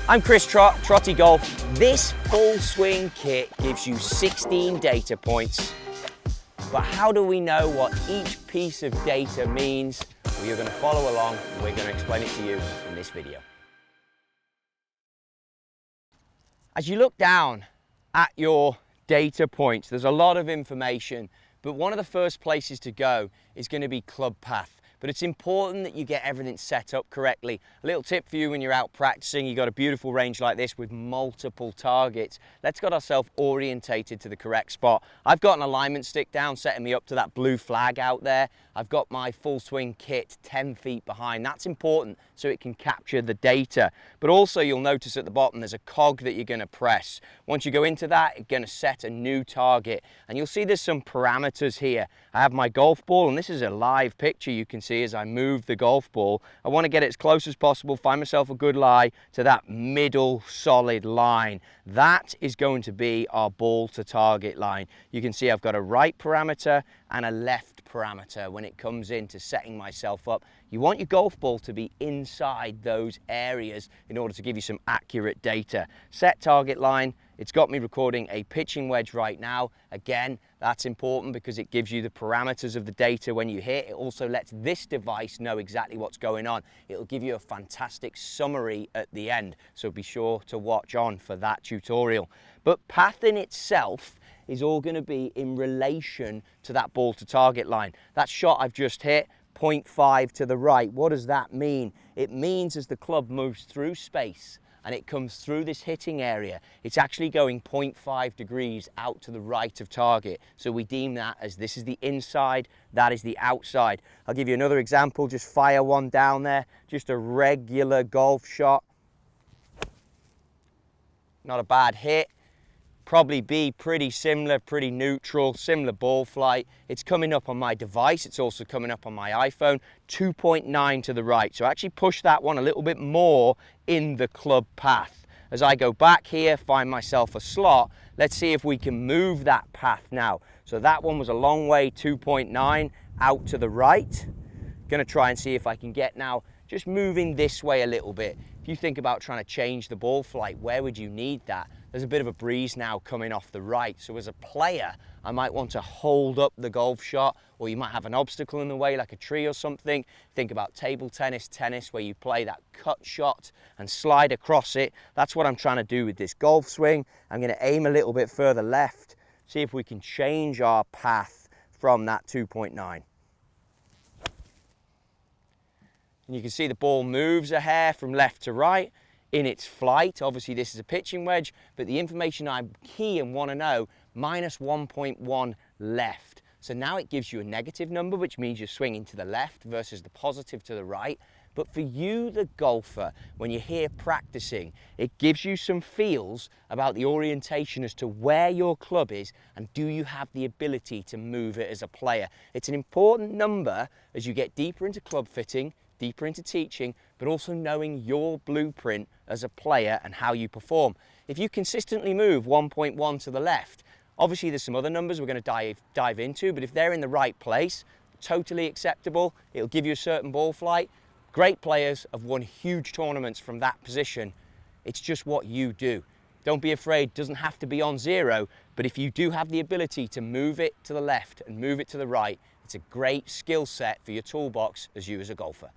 I'm Chris Trottie Golf. This full swing kit gives you 16 data points. But how do we know what each piece of data means? Well, you're going to follow along and we're going to explain it to you in this video. As you look down at your data points, there's a lot of information, but one of the first places to go is going to be club path. But it's important that you get everything set up correctly. A little tip for you when you're out practicing, you've got a beautiful range like this with multiple targets. Let's get ourselves orientated to the correct spot. I've got an alignment stick down, setting me up to that blue flag out there. I've got my full swing kit 10 feet behind. That's important so it can capture the data. But also you'll notice at the bottom there's a cog that you're going to press. Once you go into that, you're going to set a new target. And you'll see there's some parameters here. I have my golf ball, and this is a live picture you can see as I move the golf ball. I want to get it as close as possible, find myself a good lie to that middle solid line. That is going to be our ball to target line. You can see I've got a right parameter and a left parameter when it comes into setting myself up. You want your golf ball to be inside those areas in order to give you some accurate data. Set target line. It's got me recording a pitching wedge right now. Again, that's important because it gives you the parameters of the data when you hit. It also lets this device know exactly what's going on. It'll give you a fantastic summary at the end, so be sure to watch on for that tutorial. But path in itself is all going to be in relation to that ball to target line. That shot I've just hit, 0.5 to the right. What does that mean? It means as the club moves through space and it comes through this hitting area, it's actually going 0.5 degrees out to the right of target. So we deem that as this is the inside, that is the outside. I'll give you another example, just fire one down there, just a regular golf shot. Not a bad hit. Probably be pretty similar, pretty neutral, similar ball flight. It's coming up on my device. It's also coming up on my iPhone, 2.9 to the right. So I actually push that one a little bit more in the club path. As I go back here, find myself a slot, let's see if we can move that path now. So that one was a long way, 2.9 out to the right. Gonna try and see if I can get now, just moving this way a little bit. If you think about trying to change the ball flight, where would you need that? There's a bit of a breeze now coming off the right. So as a player, I might want to hold up the golf shot, or you might have an obstacle in the way like a tree or something. Think about table tennis, where you play that cut shot and slide across it. That's what I'm trying to do with this golf swing. I'm going to aim a little bit further left, see if we can change our path from that 2.9. And you can see the ball moves a hair from left to right in its flight. Obviously this is a pitching wedge, but the information I'm key and want to know, minus 1.1 left. So now it gives you a negative number, which means you're swinging to the left versus the positive to the right. But for you, the golfer, when you're here practicing, it gives you some feels about the orientation as to where your club is and do you have the ability to move it as a player. It's an important number as you get deeper into club fitting, deeper into teaching, but also knowing your blueprint as a player and how you perform. If you consistently move 1.1 to the left, obviously there's some other numbers we're going to dive into, but if they're in the right place, totally acceptable. It'll give you a certain ball flight. Great players have won huge tournaments from that position. It's just what you do. Don't be afraid, doesn't have to be on zero, but if you do have the ability to move it to the left and move it to the right, it's a great skill set for your toolbox as you as a golfer.